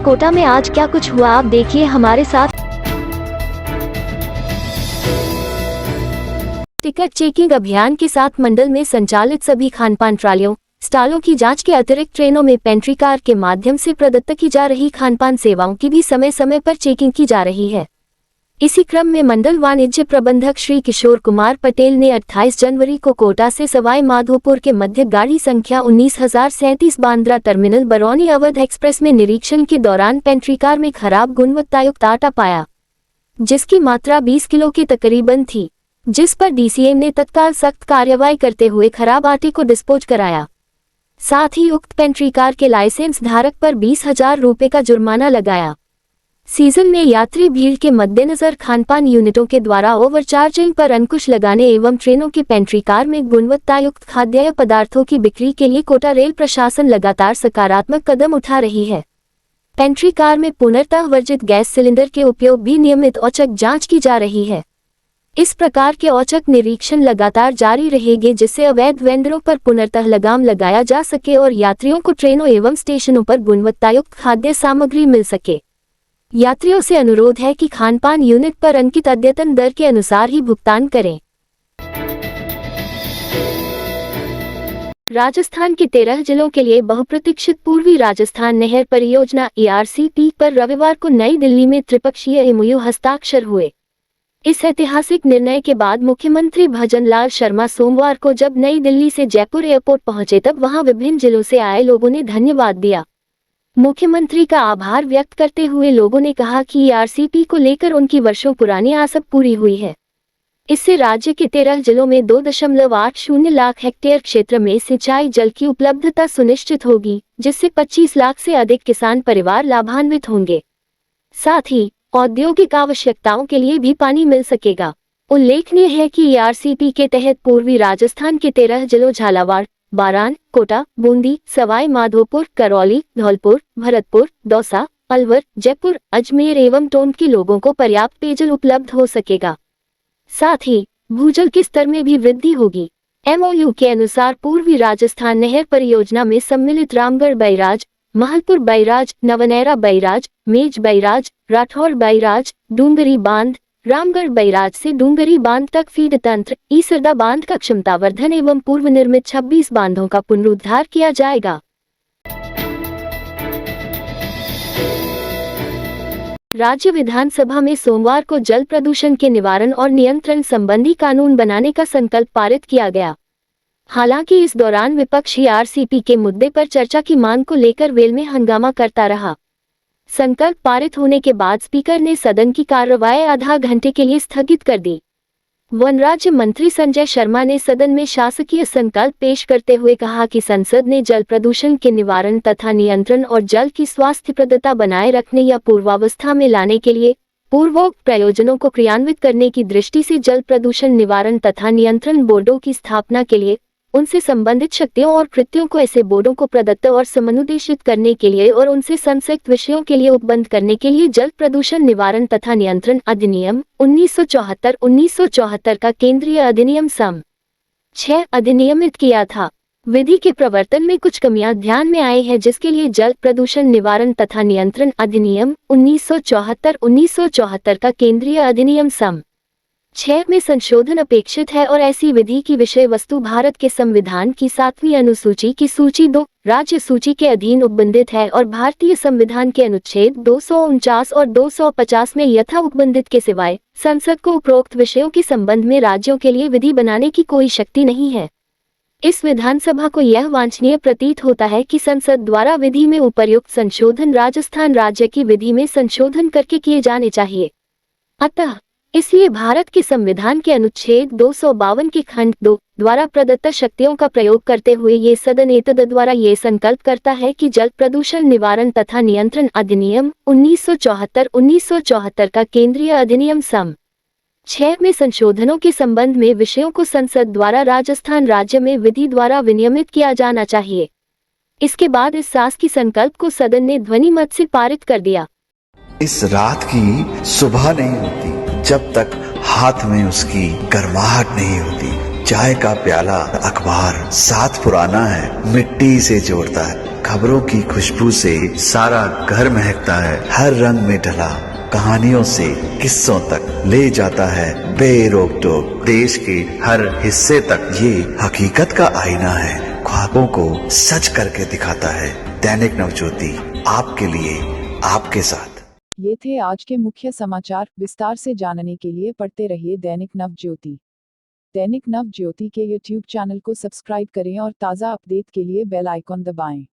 कोटा में आज क्या कुछ हुआ, आप देखिए हमारे साथ। टिकट चेकिंग अभियान के साथ मंडल में संचालित सभी खानपान ट्रालियों स्टॉलों की जांच के अतिरिक्त ट्रेनों में पेंट्री कार के माध्यम से प्रदत्त की जा रही खानपान सेवाओं की भी समय समय पर चेकिंग की जा रही है। इसी क्रम में मंडल वाणिज्य प्रबंधक श्री किशोर कुमार पटेल ने 28 जनवरी को कोटा से सवाई माधोपुर के मध्य गाड़ी संख्या 19,037 बांद्रा टर्मिनल बरौनी अवध एक्सप्रेस में निरीक्षण के दौरान पेंट्री कार में खराब गुणवत्तायुक्त आटा पाया, जिसकी मात्रा 20 किलो के तकरीबन थी, जिस पर डीसीएम ने तत्काल सख्त कार्रवाई करते हुए खराब आटे को डिस्पोज कराया। साथ ही उक्त पेंट्री कार के लाइसेंस धारक पर 20,000 रुपये का जुर्माना लगाया। सीजन में यात्री भीड़ के मद्देनजर खानपान यूनिटों के द्वारा ओवरचार्जिंग पर अंकुश लगाने एवं ट्रेनों की पेंट्री कार में गुणवत्तायुक्त खाद्य पदार्थों की बिक्री के लिए कोटा रेल प्रशासन लगातार सकारात्मक कदम उठा रही है। पेंट्री कार में पुनर्तः वर्जित गैस सिलेंडर के उपयोग भी नियमित औचक जांच की जा रही है। इस प्रकार के औचक निरीक्षण लगातार जारी रहेंगे, जिससे अवैध वेंडरों पर पुनर्तः लगाम लगाया जा सके और यात्रियों को ट्रेनों एवं स्टेशनों पर गुणवत्तायुक्त खाद्य सामग्री मिल सके। यात्रियों से अनुरोध है कि खानपान यूनिट पर अंकित अद्यतन दर के अनुसार ही भुगतान करें। राजस्थान के 13 जिलों के लिए बहुप्रतीक्षित पूर्वी राजस्थान नहर परियोजना ERCP पर रविवार को नई दिल्ली में त्रिपक्षीय MOU हस्ताक्षर हुए। इस ऐतिहासिक निर्णय के बाद मुख्यमंत्री भजनलाल शर्मा सोमवार को जब नई दिल्ली से जयपुर एयरपोर्ट पहुंचे तब वहां विभिन्न जिलों से आए लोगों ने धन्यवाद दिया। मुख्यमंत्री का आभार व्यक्त करते हुए लोगों ने कहा कि ERCP को लेकर उनकी वर्षों पुरानी आस अब पूरी हुई है। इससे राज्य के 13 जिलों में 2.80 लाख हेक्टेयर क्षेत्र में सिंचाई जल की उपलब्धता सुनिश्चित होगी, जिससे 25 लाख से अधिक किसान परिवार लाभान्वित होंगे। साथ ही औद्योगिक आवश्यकताओं के लिए भी पानी मिल सकेगा। उल्लेखनीय है कि ERCP के तहत पूर्वी राजस्थान के 13 जिलों झालावाड़, बारान, कोटा, बूंदी, सवाई माधोपुर, करौली, धौलपुर, भरतपुर, दौसा, अलवर, जयपुर, अजमेर एवं टोंक के लोगों को पर्याप्त पेयजल उपलब्ध हो सकेगा। साथ ही भूजल के स्तर में भी वृद्धि होगी। MOU के अनुसार पूर्वी राजस्थान नहर परियोजना में सम्मिलित Ramgarh barrage, Mahalpur barrage, Navnaira barrage, Mej barrage, Rathore barrage, Dungri बांध, रामगढ़ बैराज से डूंगरी बांध तक फीड तंत्र, ईसरदा बांध का क्षमतावर्धन एवं पूर्व निर्मित 26 बांधों का पुनरुद्धार किया जाएगा। राज्य विधानसभा में सोमवार को जल प्रदूषण के निवारण और नियंत्रण संबंधी कानून बनाने का संकल्प पारित किया गया। हालांकि इस दौरान विपक्ष ERCP के मुद्दे पर चर्चा की मांग को लेकर वेल में हंगामा करता रहा। संकल्प पारित होने के बाद स्पीकर ने सदन की कार्यवाही आधा घंटे के लिए स्थगित कर दी। वन राज्य मंत्री संजय शर्मा ने सदन में शासकीय संकल्प पेश करते हुए कहा कि संसद ने जल प्रदूषण के निवारण तथा नियंत्रण और जल की स्वास्थ्यप्रदता बनाए रखने या पूर्वावस्था में लाने के लिए पूर्वोक्त प्रयोजनों को क्रियान्वित करने की दृष्टि से जल प्रदूषण निवारण तथा नियंत्रण बोर्डों की स्थापना के लिए उनसे संबंधित शक्तियों और कृत्यों को ऐसे बोर्डों को प्रदत्त और समनुदेशित करने के लिए और उनसे संसक्त विषयों के लिए उपबंध करने के लिए जल प्रदूषण निवारण तथा नियंत्रण अधिनियम 1974 का केंद्रीय अधिनियम सम 6 अधिनियमित किया था। विधि के प्रवर्तन में कुछ कमियां ध्यान में आई है, जिसके लिए जल प्रदूषण निवारण तथा नियंत्रण अधिनियम 1974 का केंद्रीय अधिनियम सम 6 में संशोधन अपेक्षित है और ऐसी विधि की विषय वस्तु भारत के संविधान की 7वीं अनुसूची की सूची 2 राज्य सूची के अधीन उपबंधित है और भारतीय संविधान के अनुच्छेद 249 और 250 में यथा उपबंधित के सिवाय संसद को उपरोक्त विषयों के संबंध में राज्यों के लिए विधि बनाने की कोई शक्ति नहीं है। इस विधानसभा को यह वांछनीय प्रतीत होता है कि संसद द्वारा विधि में उपर्युक्त संशोधन राजस्थान राज्य की विधि में संशोधन करके किए जाने चाहिए। अतः इसलिए भारत के संविधान के अनुच्छेद 252 के खंड 2 द्वारा प्रदत्त शक्तियों का प्रयोग करते हुए ये सदन एतद द्वारा ये संकल्प करता है कि जल प्रदूषण निवारण तथा नियंत्रण अधिनियम 1974 का केंद्रीय अधिनियम सम 6 में संशोधनों के संबंध में विषयों को संसद द्वारा राजस्थान राज्य में विधि द्वारा विनियमित किया जाना चाहिए। इसके बाद इस सास की संकल्प को सदन ने ध्वनि मत से पारित कर दिया। इस रात की सुबह नहीं होती जब तक हाथ में उसकी गर्माहट नहीं होती। चाय का प्याला, अखबार साथ पुराना है, मिट्टी से जोड़ता है। खबरों की खुशबू से सारा घर महकता है, हर रंग में ढला कहानियों से किस्सों तक ले जाता है बेरोक टोक, देश के हर हिस्से तक ये हकीकत का आईना है, ख्वाबों को सच करके दिखाता है। दैनिक नवज्योति, आपके लिए, आपके साथ। ये थे आज के मुख्य समाचार। विस्तार से जानने के लिए पढ़ते रहिए दैनिक नवज्योति। दैनिक नवज्योति के YouTube चैनल को सब्सक्राइब करें और ताज़ा अपडेट के लिए बेल आइकॉन दबाएं।